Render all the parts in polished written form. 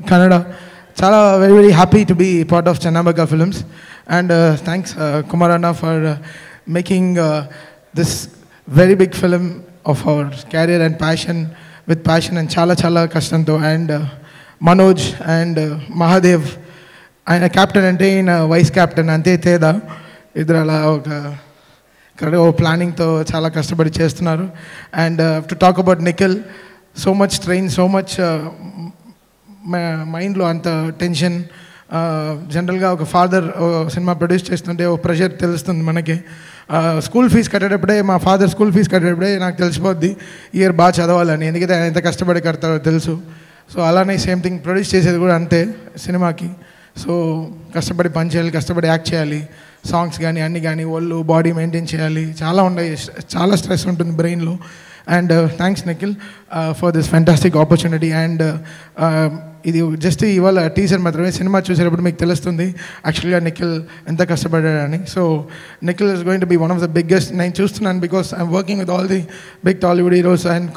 Kannada. Chala very very happy to be part of Channabagga Films, and thanks Kumar Anna for making this very big film of our career and passion with passion and chala kashtanto, and Manoj and Mahadev and a captain and vice captain ante teda idrala oka planning to chala kastabadi chestunaru. And to talk about Nikhil, so much strain, so much మైండ్లో అంత tension. జనరల్గా ఒక father cinema produce చేస్తుంటే ఒక pressure తెలుస్తుంది మనకి. School fee కట్టేటప్పుడే, మా father school fee కట్టేటప్పుడే నాకు తెలిసిపోద్ది ఇయర్ బాగా చదవాలని, ఎందుకంటే ఆయన ఎంత కష్టపడి కడతారో తెలుసు. సో అలానే సేమ్ థింగ్ ప్రొడ్యూస్ చేసేది కూడా అంతే సినిమాకి. సో కష్టపడి పని చేయాలి, కష్టపడి యాక్ట్ చేయాలి, సాంగ్స్ కానీ అన్నీ కానీ, ఒళ్ళు బాడీ మెయింటైన్ చేయాలి, చాలా ఉన్నాయి, చాలా స్ట్రెస్ ఉంటుంది బ్రెయిన్లో. And thanks Nikhil for this fantastic opportunity. And ఇది జస్ట్ ఇవాళ టీజర్ మాత్రమే, సినిమా చూసేటప్పుడు మీకు తెలుస్తుంది యాక్చువల్గా నిఖిల్ ఎంత కష్టపడ్డాడని. So Nikhil is going to be one of the biggest. నేను చూస్తున్నాను because I'm working with all the big Tollywood heroes and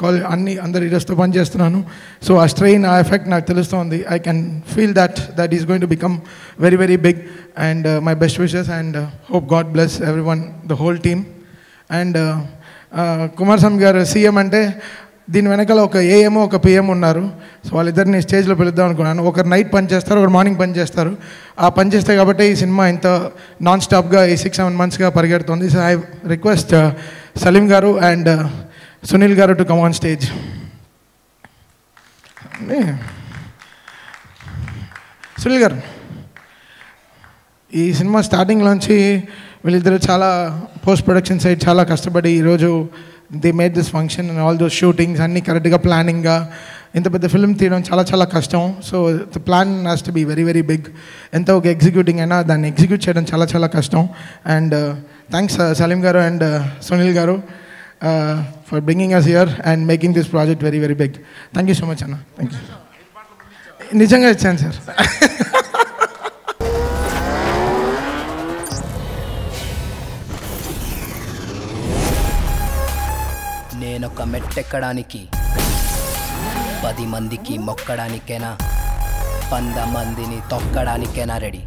అందరు హీరోస్తో పనిచేస్తున్నాను. సో ఆ స్ట్రెయిన్, ఆ ఎఫెక్ట్ నాకు తెలుస్తుంది. I can feel that is going to become very very big. And my best wishes and hope God bless everyone, the whole team. And Kumaraswamy గారు CM అంటే దీని వెనకాల ఒక ఏఎం ఒక పిఎం ఉన్నారు. సో వాళ్ళిద్దరిని స్టేజ్లో పిలుద్దాం అనుకున్నాను. ఒకరు నైట్ పని చేస్తారు, ఒకరు మార్నింగ్ పని చేస్తారు. ఆ పని చేస్తే కాబట్టి ఈ సినిమా ఇంత నాన్ స్టాప్గా ఈ 6-7 monthsగా పరిగెడుతుంది. సో ఐ రిక్వెస్ట్ సలీం గారు అండ్ సునీల్ గారు to come on stage. Sunil గారు, ఈ సినిమా స్టార్టింగ్లోంచి వీళ్ళిద్దరు చాలా పోస్ట్ ప్రొడక్షన్ సైడ్ చాలా కష్టపడి ఈరోజు they made this function and all those shootings అన్నీ కరెక్ట్గా ప్లానింగ్గా. ఇంత పెద్ద ఫిల్మ్ తీయడం చాలా చాలా కష్టం. So the plan has to be very very big. ఎంత ఒక ఎగ్జిక్యూటింగ్ అయినా దాన్ని ఎగ్జిక్యూట్ చేయడం చాలా చాలా కష్టం. అండ్ థ్యాంక్స్ సలీం గారు and Sunil garu for bringing us here and making this project very very big. Thank you so much అన్న. Thank you. నిజంగా ఇచ్చాను సార్. నేనొక మెట్టెక్కడానికి 10 మందికి మొక్కడానికైనా 100 మందిని తొక్కడానికైనా రెడీ.